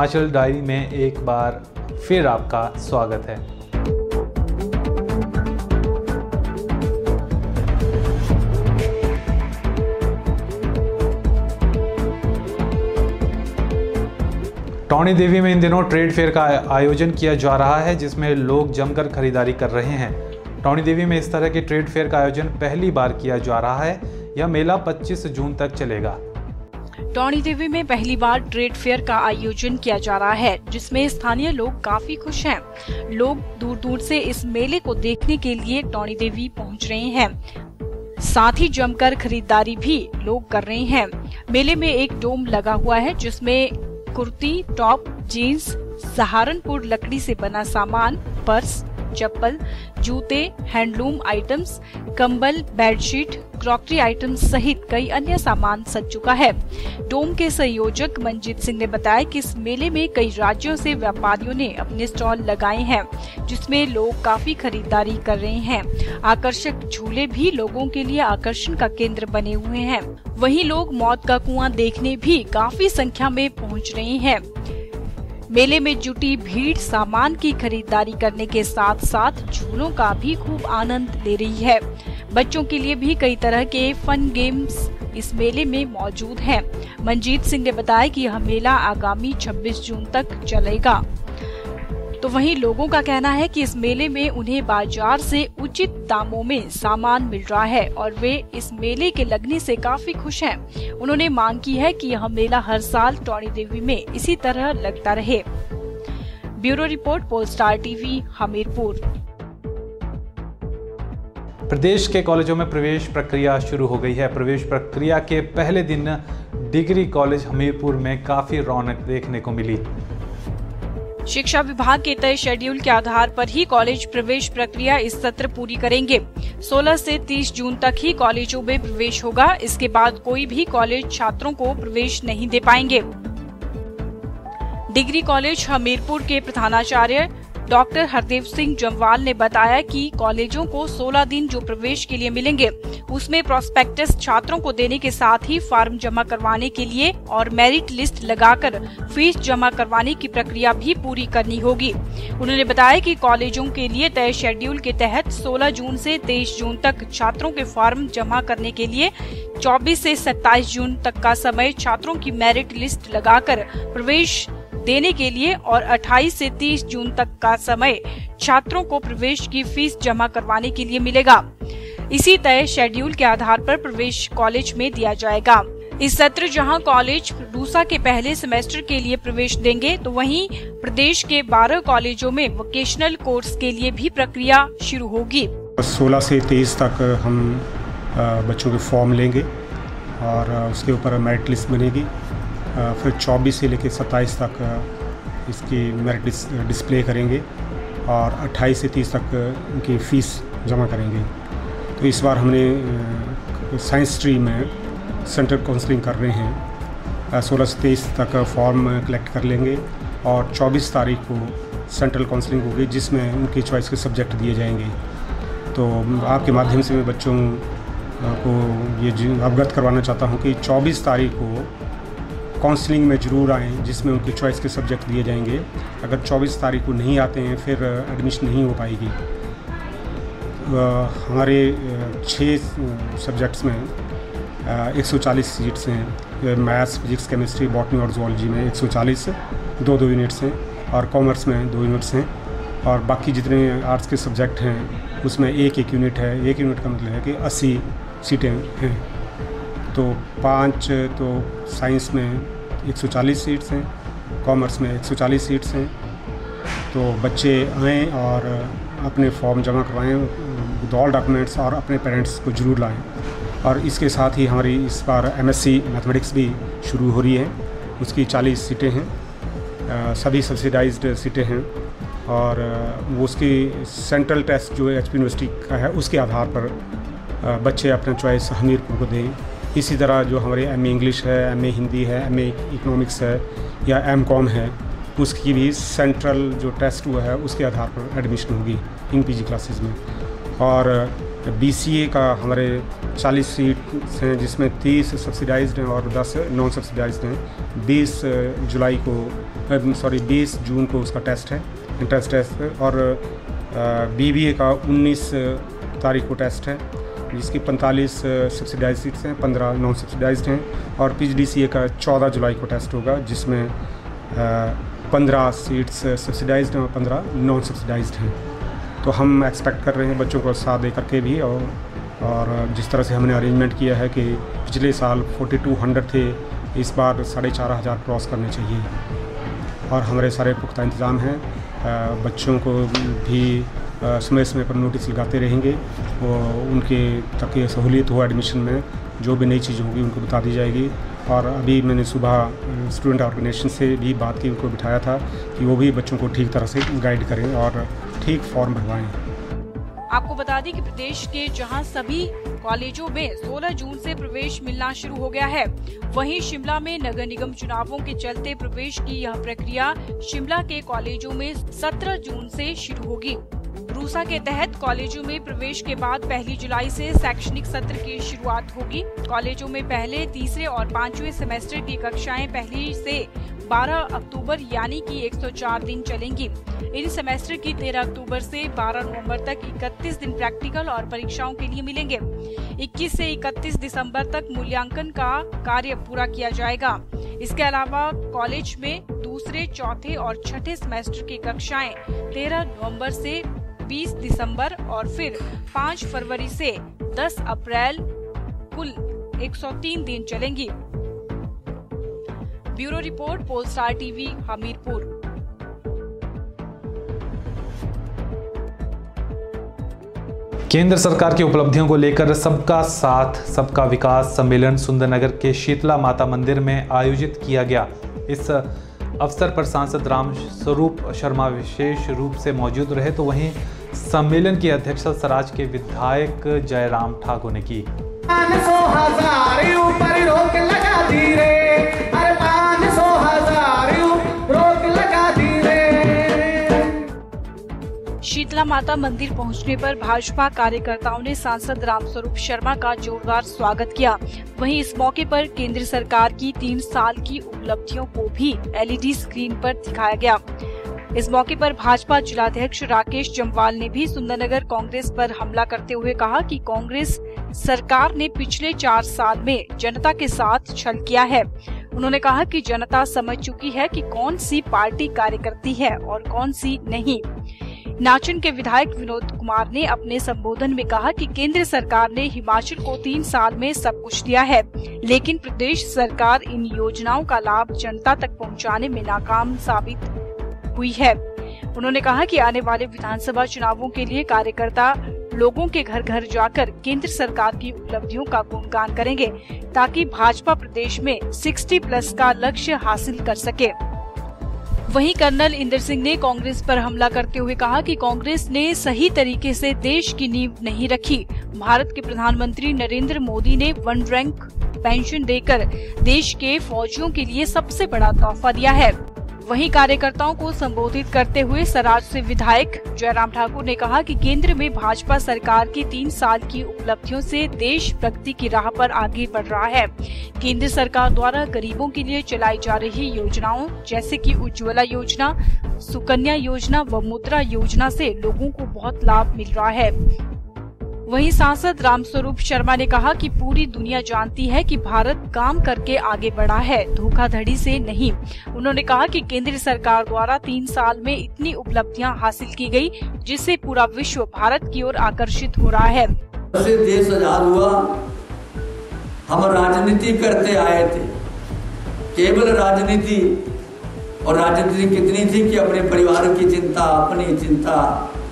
Himachal diary में एक बार फिर आपका स्वागत है। टौणी देवी में इन दिनों ट्रेड फेयर का आयोजन किया जा रहा है, जिसमें लोग जमकर खरीदारी कर रहे हैं। टौणी देवी में इस तरह के ट्रेड फेयर का आयोजन पहली बार किया जा रहा है। यह मेला 25 जून तक चलेगा। टौणी देवी में पहली बार ट्रेड फेयर का आयोजन किया जा रहा है, जिसमें स्थानीय लोग काफी खुश हैं। लोग दूर दूर से इस मेले को देखने के लिए टौणी देवी पहुंच रहे हैं। साथ ही जमकर खरीदारी भी लोग कर रहे हैं। मेले में एक डोम लगा हुआ है, जिसमें कुर्ती, टॉप, जीन्स, सहारनपुर लकड़ी से बना सामान, पर्स, चप्पल, जूते, हैंडलूम आइटम्स, कंबल, बेडशीट, क्रॉकरी आइटम्स सहित कई अन्य सामान सज चुका है। डोम के संयोजक मंजीत सिंह ने बताया कि इस मेले में कई राज्यों से व्यापारियों ने अपने स्टॉल लगाए हैं, जिसमें लोग काफी खरीदारी कर रहे हैं। आकर्षक झूले भी लोगों के लिए आकर्षण का केंद्र बने हुए हैं। वहीं लोग मौत का कुआं देखने भी काफी संख्या में पहुँच रहे हैं। मेले में जुटी भीड़ सामान की खरीदारी करने के साथ साथ झूलों का भी खूब आनंद ले रही है। बच्चों के लिए भी कई तरह के फन गेम्स इस मेले में मौजूद हैं। मंजीत सिंह ने बताया कि यह मेला आगामी 26 जून तक चलेगा। तो वहीं लोगों का कहना है कि इस मेले में उन्हें बाजार से उचित दामों में सामान मिल रहा है और वे इस मेले के लगने से काफी खुश हैं। उन्होंने मांग की है कि यह मेला हर साल टौणी देवी में इसी तरह लगता रहे। Bureau report, pole star TV, Hamirpur. प्रदेश के कॉलेजों में प्रवेश प्रक्रिया शुरू हो गई है। प्रवेश प्रक्रिया के पहले दिन डिग्री कॉलेज हमीरपुर में काफी रौनक देखने को मिली। शिक्षा विभाग के तय शेड्यूल के आधार पर ही कॉलेज प्रवेश प्रक्रिया इस सत्र पूरी करेंगे। 16 से 30 जून तक ही कॉलेजों में प्रवेश होगा। इसके बाद कोई भी कॉलेज छात्रों को प्रवेश नहीं दे पाएंगे। डिग्री कॉलेज हमीरपुर के प्रधानाचार्य डॉक्टर हरदेव सिंह जम्वाल ने बताया कि कॉलेजों को 16 दिन जो प्रवेश के लिए मिलेंगे, उसमें प्रोस्पेक्टस छात्रों को देने के साथ ही फॉर्म जमा करवाने के लिए और मेरिट लिस्ट लगाकर फीस जमा करवाने की प्रक्रिया भी पूरी करनी होगी। उन्होंने बताया कि कॉलेजों के लिए तय शेड्यूल के तहत 16 जून से 23 जून तक छात्रों के फॉर्म जमा करने के लिए 24 से 27 जून तक का समय छात्रों की मेरिट लिस्ट लगाकर प्रवेश देने के लिए और 28 से 30 जून तक का समय छात्रों को प्रवेश की फीस जमा करवाने के लिए मिलेगा। इसी तय शेड्यूल के आधार पर प्रवेश कॉलेज में दिया जाएगा। इस सत्र जहां कॉलेज रूसा के पहले सेमेस्टर के लिए प्रवेश देंगे, तो वहीं प्रदेश के 12 कॉलेजों में वोकेशनल कोर्स के लिए भी प्रक्रिया शुरू होगी। 16 से 23 तक हम बच्चों के फॉर्म लेंगे और उसके ऊपर मेरिट लिस्ट बनेगी। फिर 24 से लेकर 27 तक इसकी मेरिट डिस्प्ले करेंगे और 28 से 30 तक उनकी फ़ीस जमा करेंगे। तो इस बार हमने साइंस स्ट्रीम में सेंट्रल काउंसलिंग कर रहे हैं। 16 से 23 तक फॉर्म कलेक्ट कर लेंगे और 24 तारीख को सेंट्रल काउंसलिंग होगी, जिसमें उनकी चॉइस के सब्जेक्ट दिए जाएंगे। तो आपके माध्यम से मैं बच्चों को ये अवगत करवाना चाहता हूँ कि 24 तारीख को काउंसलिंग में ज़रूर आएँ, जिसमें उनकी चॉइस के सब्जेक्ट दिए जाएंगे। अगर 24 तारीख को नहीं आते हैं फिर एडमिशन नहीं हो पाएगी। हमारे 6 सब्जेक्ट्स में 140 सीट्स हैं। मैथ्स, फिजिक्स, केमिस्ट्री, बॉटनी और जूलॉजी में 140 2 यूनिट्स हैं और कॉमर्स में 2 यूनिट्स हैं और बाकी जितने आर्ट्स के सब्जेक्ट हैं उसमें 1 यूनिट है। 1 यूनिट का मतलब है कि 80 सीटें हैं। तो 5 तो साइंस में 140 सीट्स हैं, कॉमर्स में 140 सीट्स हैं। तो बच्चे आएँ और अपने फॉर्म जमा करवाएँ विद ऑल डॉक्यूमेंट्स और अपने पेरेंट्स को ज़रूर लाएँ। और इसके साथ ही हमारी इस बार MSc मैथमेटिक्स भी शुरू हो रही है। उसकी 40 सीटें हैं, सभी सब्सिडाइज्ड सीटें हैं और वो उसकी सेंट्रल टेस्ट जो HP यूनिवर्सिटी का है उसके आधार पर बच्चे अपना चॉइस हमीरपुर को दें। इसी तरह जो हमारे MA इंग्लिश है, MA हिंदी है, MA इकोनॉमिक्स है या MCOM है, उसकी भी सेंट्रल जो टेस्ट हुआ है उसके आधार पर एडमिशन होगी इन PG क्लासेस में। और BCA का हमारे 40 सीट्स हैं, जिसमें 30 सब्सिडाइज्ड हैं और 10 नॉन सब्सिडाइज्ड हैं। 20 जुलाई को 20 जून को उसका टेस्ट है, इंट्रेंस टेस्ट, और BBA का 19 तारीख को टेस्ट है, जिसकी 45 सब्सिडाइज सीट्स हैं, 15 नॉन सब्सिडाइज्ड हैं, और PGDCA का 14 जुलाई को टेस्ट होगा, जिसमें 15 सीट्स सब्सिडाइज्ड हैं और 15 नॉन सब्सिडाइज्ड हैं। तो हम एक्सपेक्ट कर रहे हैं बच्चों को साथ दे करके भी, और जिस तरह से हमने अरेंजमेंट किया है कि पिछले साल 4200 थे, इस बार 4500 क्रॉस करने चाहिए, और हमारे सारे पुख्ता इंतज़ाम हैं। बच्चों को भी समय समय पर नोटिस लगाते रहेंगे, वो उनके तक ये सहूलियत हो एडमिशन में, जो भी नई चीज़ होगी उनको बता दी जाएगी। और अभी मैंने सुबह स्टूडेंट ऑर्गेनाइजेशन से भी बात की, उनको बिठाया था कि वो भी बच्चों को ठीक तरह से गाइड करें और ठीक फॉर्म भरवाएं। आपको बता दें कि प्रदेश के जहां सभी कॉलेजों में 16 जून से प्रवेश मिलना शुरू हो गया है, वहीं शिमला में नगर निगम चुनावों के चलते प्रवेश की यह प्रक्रिया शिमला के कॉलेजों में 17 जून से शुरू होगी। रूसा के तहत कॉलेजों में प्रवेश के बाद 1 जुलाई से शैक्षणिक सत्र की शुरुआत होगी। कॉलेजों में पहले, तीसरे और 5वें सेमेस्टर की कक्षाएं 1 से 12 अक्टूबर यानी कि 104 दिन चलेंगी। इन सेमेस्टर की 13 अक्टूबर से 12 नवंबर तक 31 दिन प्रैक्टिकल और परीक्षाओं के लिए मिलेंगे। 21 से 31 दिसंबर तक मूल्यांकन का कार्य पूरा किया जाएगा। इसके अलावा कॉलेज में दूसरे, चौथे और छठे सेमेस्टर की कक्षाएं 13 नवंबर से 20 दिसंबर और फिर 5 फरवरी से 10 अप्रैल कुल 103 दिन चलेंगी। Bureau report, pole star TV, Hamirpur. केंद्र सरकार की उपलब्धियों को लेकर सबका साथ सबका विकास सम्मेलन सुंदरनगर के शीतला माता मंदिर में आयोजित किया गया। इस अवसर पर सांसद राम स्वरूप शर्मा विशेष रूप से मौजूद रहे, तो वहीं सम्मेलन की अध्यक्षता सराज के विधायक जयराम ठाकुर ने की। शीतला माता मंदिर पहुंचने पर भाजपा कार्यकर्ताओं ने सांसद रामस्वरूप शर्मा का जोरदार स्वागत किया। वहीं इस मौके पर केंद्र सरकार की 3 साल की उपलब्धियों को भी LED स्क्रीन पर दिखाया गया। इस मौके पर भाजपा जिलाध्यक्ष राकेश जम्वाल ने भी सुंदरनगर कांग्रेस पर हमला करते हुए कहा कि कांग्रेस सरकार ने पिछले 4 साल में जनता के साथ छल किया है। उन्होंने कहा कि जनता समझ चुकी है कि कौन सी पार्टी कार्य करती है और कौन सी नहीं। नाचन के विधायक विनोद कुमार ने अपने संबोधन में कहा कि केंद्र सरकार ने हिमाचल को 3 साल में सब कुछ दिया है, लेकिन प्रदेश सरकार इन योजनाओं का लाभ जनता तक पहुंचाने में नाकाम साबित हुई है। उन्होंने कहा कि आने वाले विधानसभा चुनावों के लिए कार्यकर्ता लोगों के घर घर जाकर केंद्र सरकार की उपलब्धियों का गुणगान करेंगे, ताकि भाजपा प्रदेश में 60+ का लक्ष्य हासिल कर सके। वहीं कर्नल इंदर सिंह ने कांग्रेस पर हमला करते हुए कहा कि कांग्रेस ने सही तरीके से देश की नींव नहीं रखी। भारत के प्रधानमंत्री नरेंद्र मोदी ने 1 रैंक पेंशन देकर देश के फौजियों के लिए सबसे बड़ा तोहफा दिया है। वहीं कार्यकर्ताओं को संबोधित करते हुए सराज से विधायक जयराम ठाकुर ने कहा कि केंद्र में भाजपा सरकार की 3 साल की उपलब्धियों से देश प्रगति की राह पर आगे बढ़ रहा है। केंद्र सरकार द्वारा गरीबों के लिए चलाई जा रही योजनाओं जैसे कि उज्ज्वला योजना, सुकन्या योजना व मुद्रा योजना से लोगों को बहुत लाभ मिल रहा है। वहीं सांसद रामस्वरूप शर्मा ने कहा कि पूरी दुनिया जानती है कि भारत काम करके आगे बढ़ा है, धोखाधड़ी से नहीं। उन्होंने कहा कि केंद्र सरकार द्वारा 3 साल में इतनी उपलब्धियां हासिल की गई, जिससे पूरा विश्व भारत की ओर आकर्षित हो रहा है। देश आजाद हुआ, हम राजनीति करते आए थे, केवल राजनीति, और राजनीति कितनी थी कि अपने परिवार की चिंता, अपनी चिंता,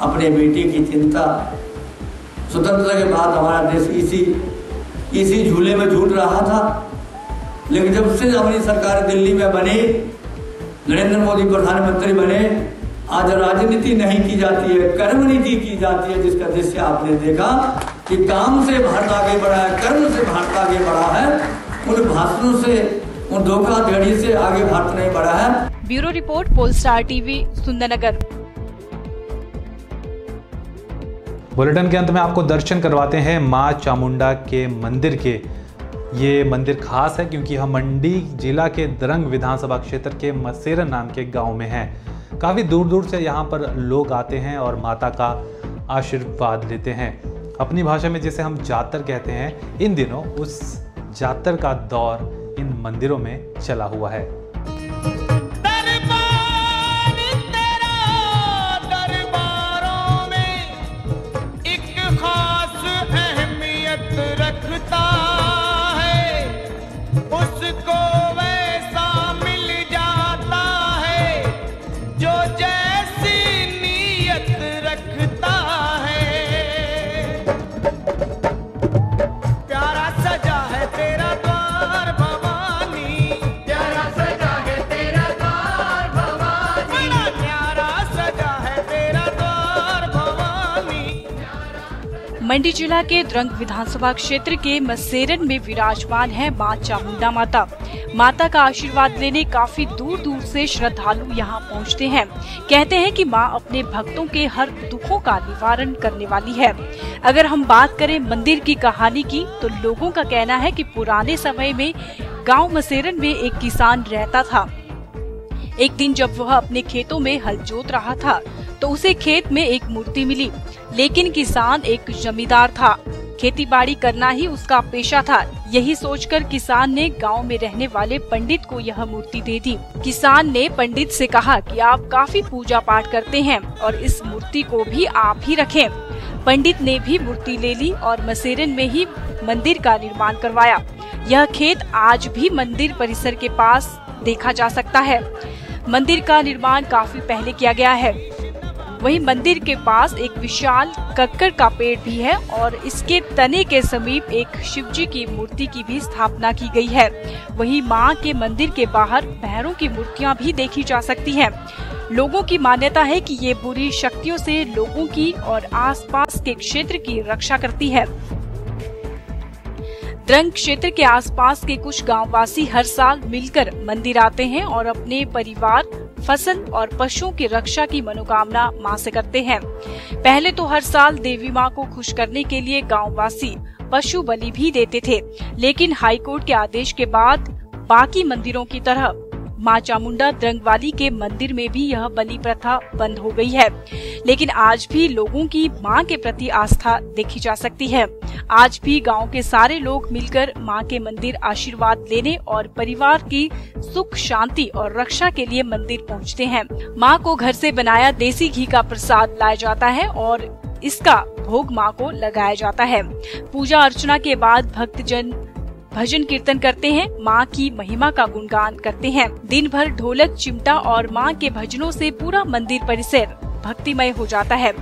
अपने बेटे की चिंता। स्वतंत्रता के बाद हमारा देश इसी झूले में झूल रहा था। लेकिन जब से हमारी सरकार दिल्ली में बनी, नरेंद्र मोदी प्रधानमंत्री बने, आज राजनीति नहीं की जाती है, कर्म नीति की जाती है, जिसका दृश्य आपने देखा कि काम से भारत आगे बढ़ा है, कर्म से भारत आगे बढ़ा है। उन भाषणों से, उन धोखाधड़ी से आगे भारत नहीं बढ़ा है। Bureau report, pole star TV, Sundernagar. Bulletin के अंत में आपको दर्शन करवाते हैं मां चामुंडा के मंदिर के, ये मंदिर खास है क्योंकि यह मंडी जिला के द्रंग विधानसभा क्षेत्र के मसेरन नाम के गांव में है। काफ़ी दूर दूर से यहाँ पर लोग आते हैं और माता का आशीर्वाद लेते हैं। अपनी भाषा में जिसे हम जातर कहते हैं, इन दिनों उस जातर का दौर इन मंदिरों में चला हुआ है। मंडी जिला के द्रंग विधानसभा क्षेत्र के मसेरन में विराजमान है मां चामुंडा माता। माता का आशीर्वाद लेने काफी दूर दूर से श्रद्धालु यहां पहुंचते हैं। कहते हैं कि मां अपने भक्तों के हर दुखों का निवारण करने वाली है। अगर हम बात करें मंदिर की कहानी की, तो लोगों का कहना है कि पुराने समय में गांव मसेरन में एक किसान रहता था। एक दिन जब वह अपने खेतों में हल जोत रहा था तो उसे खेत में एक मूर्ति मिली, लेकिन किसान एक जमींदार था, खेती बाड़ी करना ही उसका पेशा था। यही सोचकर किसान ने गांव में रहने वाले पंडित को यह मूर्ति दे दी। किसान ने पंडित से कहा कि आप काफी पूजा पाठ करते हैं और इस मूर्ति को भी आप ही रखें। पंडित ने भी मूर्ति ले ली और मसेरन में ही मंदिर का निर्माण करवाया। यह खेत आज भी मंदिर परिसर के पास देखा जा सकता है। मंदिर का निर्माण काफी पहले किया गया है। वहीं मंदिर के पास एक विशाल कक्कर का पेड़ भी है और इसके तने के समीप एक शिवजी की मूर्ति की भी स्थापना की गई है। वहीं मां के मंदिर के बाहर भैरों की मूर्तियां भी देखी जा सकती हैं। लोगों की मान्यता है कि ये बुरी शक्तियों से लोगों की और आसपास के क्षेत्र की रक्षा करती है। द्रंग क्षेत्र के आसपास के कुछ गांववासी हर साल मिलकर मंदिर आते हैं और अपने परिवार, फसल और पशुओं की रक्षा की मनोकामना मां से करते हैं। पहले तो हर साल देवी मां को खुश करने के लिए गांववासी पशु बलि भी देते थे, लेकिन हाईकोर्ट के आदेश के बाद बाकी मंदिरों की तरह मां चामुंडा द्रंगवाली के मंदिर में भी यह बलि प्रथा बंद हो गई है। लेकिन आज भी लोगों की मां के प्रति आस्था देखी जा सकती है। आज भी गांव के सारे लोग मिलकर मां के मंदिर आशीर्वाद लेने और परिवार की सुख शांति और रक्षा के लिए मंदिर पहुंचते हैं। मां को घर से बनाया देसी घी का प्रसाद लाया जाता है और इसका भोग मां को लगाया जाता है। पूजा अर्चना के बाद भक्तजन भजन कीर्तन करते हैं, मां की महिमा का गुणगान करते हैं। दिन भर ढोलक, चिमटा और मां के भजनों से पूरा मंदिर परिसर भक्तिमय हो जाता है।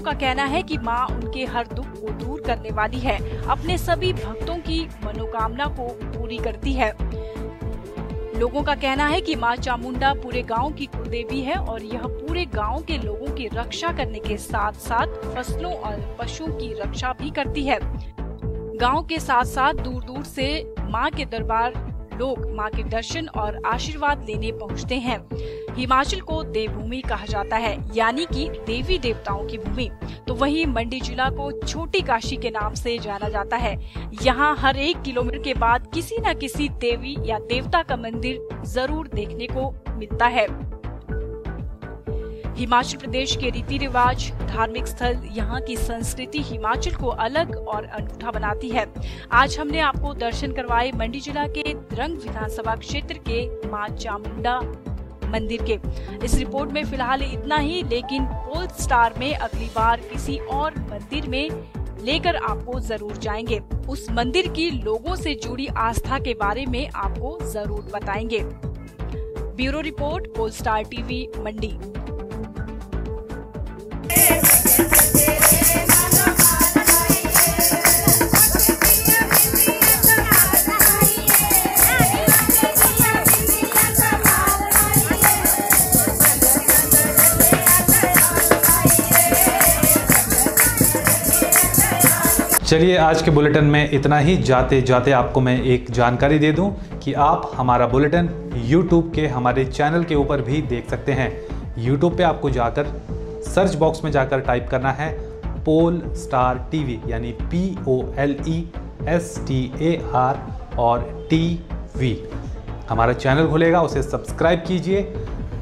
का कहना है कि मां उनके हर दुख को दूर करने वाली है, अपने सभी भक्तों की मनोकामना को पूरी करती है। लोगों का कहना है कि मां चामुंडा पूरे गांव की कुलदेवी है और यह पूरे गांव के लोगों की रक्षा करने के साथ साथ फसलों और पशुओं की रक्षा भी करती है। गांव के साथ साथ दूर दूर से मां के दरबार लोग मां के दर्शन और आशीर्वाद लेने पहुंचते हैं। हिमाचल को देवभूमि कहा जाता है, यानी कि देवी देवताओं की भूमि। तो वहीं मंडी जिला को छोटी काशी के नाम से जाना जाता है। यहाँ हर 1 किलोमीटर के बाद किसी न किसी देवी या देवता का मंदिर जरूर देखने को मिलता है। हिमाचल प्रदेश के रीति रिवाज, धार्मिक स्थल, यहाँ की संस्कृति हिमाचल को अलग और अनूठा बनाती है। आज हमने आपको दर्शन करवाए मंडी जिला के द्रंग विधानसभा क्षेत्र के मां चामुंडा मंदिर के। इस रिपोर्ट में फिलहाल इतना ही, लेकिन पोल स्टार में अगली बार किसी और मंदिर में लेकर आपको जरूर जाएंगे। उस मंदिर की लोगों से जुड़ी आस्था के बारे में आपको जरूर बताएंगे। Bureau report, Polestar TV, Mandi. चलिए आज के बुलेटिन में इतना ही। जाते जाते आपको मैं एक जानकारी दे दूं कि आप हमारा बुलेटिन YouTube के हमारे चैनल के ऊपर भी देख सकते हैं। YouTube पे आपको जाकर सर्च बॉक्स में जाकर टाइप करना है पोल स्टार टीवी, यानी POLESTAR और TV। हमारा चैनल खुलेगा, उसे सब्सक्राइब कीजिए,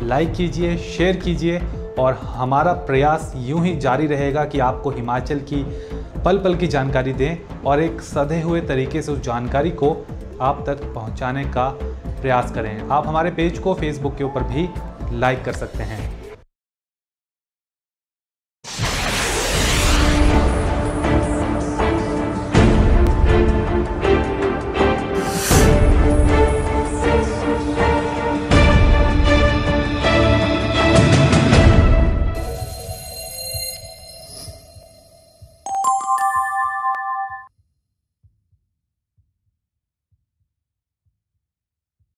लाइक कीजिए, शेयर कीजिए और हमारा प्रयास यूं ही जारी रहेगा कि आपको हिमाचल की पल पल की जानकारी दें और एक सधे हुए तरीके से उस जानकारी को आप तक पहुंचाने का प्रयास करें। आप हमारे पेज को फेसबुक के ऊपर भी लाइक कर सकते हैं।